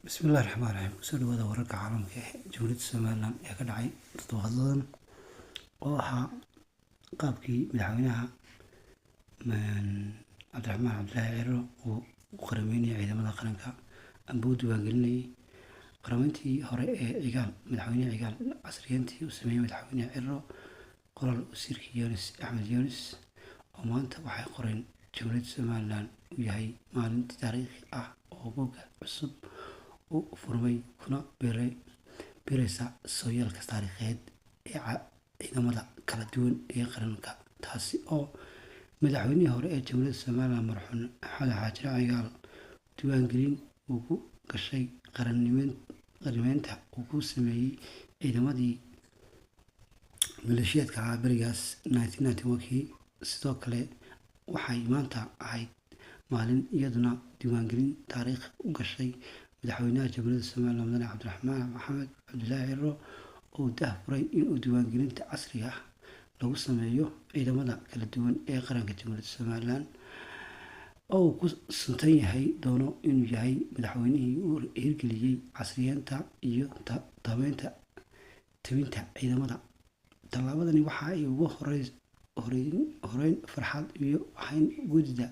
بسم الله الرحمن الرحيم سؤال هذا ورقة عالم جمهورية الصومال ee ka dhacay toddobaadladan oo ahaa qaabkii madaxweynaha Cabdiraxmaan Cabdilaahi Ciro uu u qarameynayay ciidamada qaranka amba u diiwaangelinayay qarameyntii hore ee cigaal madaxweynaha cigaal casriyeyntii uu sameeyay madaxweynaha Ciro qoraal wasiirka Yuunus Axmed Yuunus oo maanta waxay qoreen jumhuuriyadda Somaliland uu yahay maalinta taariikhi ah oo bogga cusub u furmay kuna biiraysa sooyaalka taariikheed ee ciidamada kala duwan ee qaranka taasi oo madaxweynihii hore ee jamhuuriyadda Somaliland marxuum Axmed Xaaji Cigaal diiwaangelin uu ku gashay qarameynta uu ku sameeyay ciidamadii maleeshiyaadka barigaas 1991 sidoo kale waxay maanta ahayd maalin iyaduna diiwaangelin taariikh u gashay madaxweynaha jamhuuriyadda Somaliland mudane Cabdiraxmaan Maxamed Cabdilaahi Ciro oo daahfuray in uu diiwaangelinta casriga ah lagu sameeyo ciidamada kala duwan ee qaranka jamhuuriyadda Somaliland oo ku suntan yahay doono inuu yahay madaxweynihii uu hirgeliyay casriyeynta iyo tabinta ciidamada. Tallaabadani waxa ay ugu horeyn farxad iyo waxayn gudida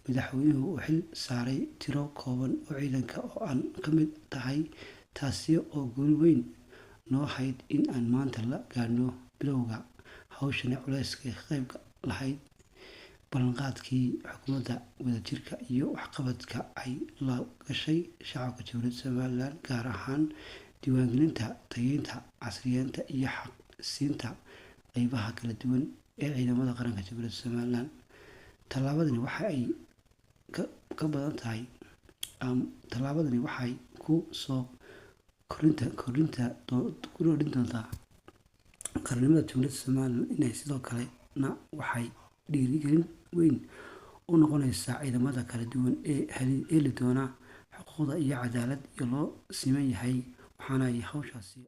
madaxweynuhu uu xil saaray tiro kooban oo ciidanka oo aan ka mid tahay taasi oo guul weyn noo ahayd in aan maanta la gaarno bilowga hawshan culayska qaybka lahayd ballanqaadkii xukuumadda wadajirka iyo waxqabadka ay la gashay shacabka jamhuuriyadda Somaliland gaar ahaan diiwaangelinta tayeynta casriyeynta iyo xaq siinta qaybaha kala duwan ee ciidamada qaranka jamhuuriyadda Somaliland. Tallaabadani waxa ay ka badan tahay tallaabadani waxay ku soo kordhin doontaa qaranimada jamhuuriyadda Somaliland inay sidoo kalena waxay dhiirigelin weyn u noqonaysaa ciidamada kala duwan ee heli doona xuquuqda iyo cadaalad iyo loo siman yahay waxaana ay hawshaasi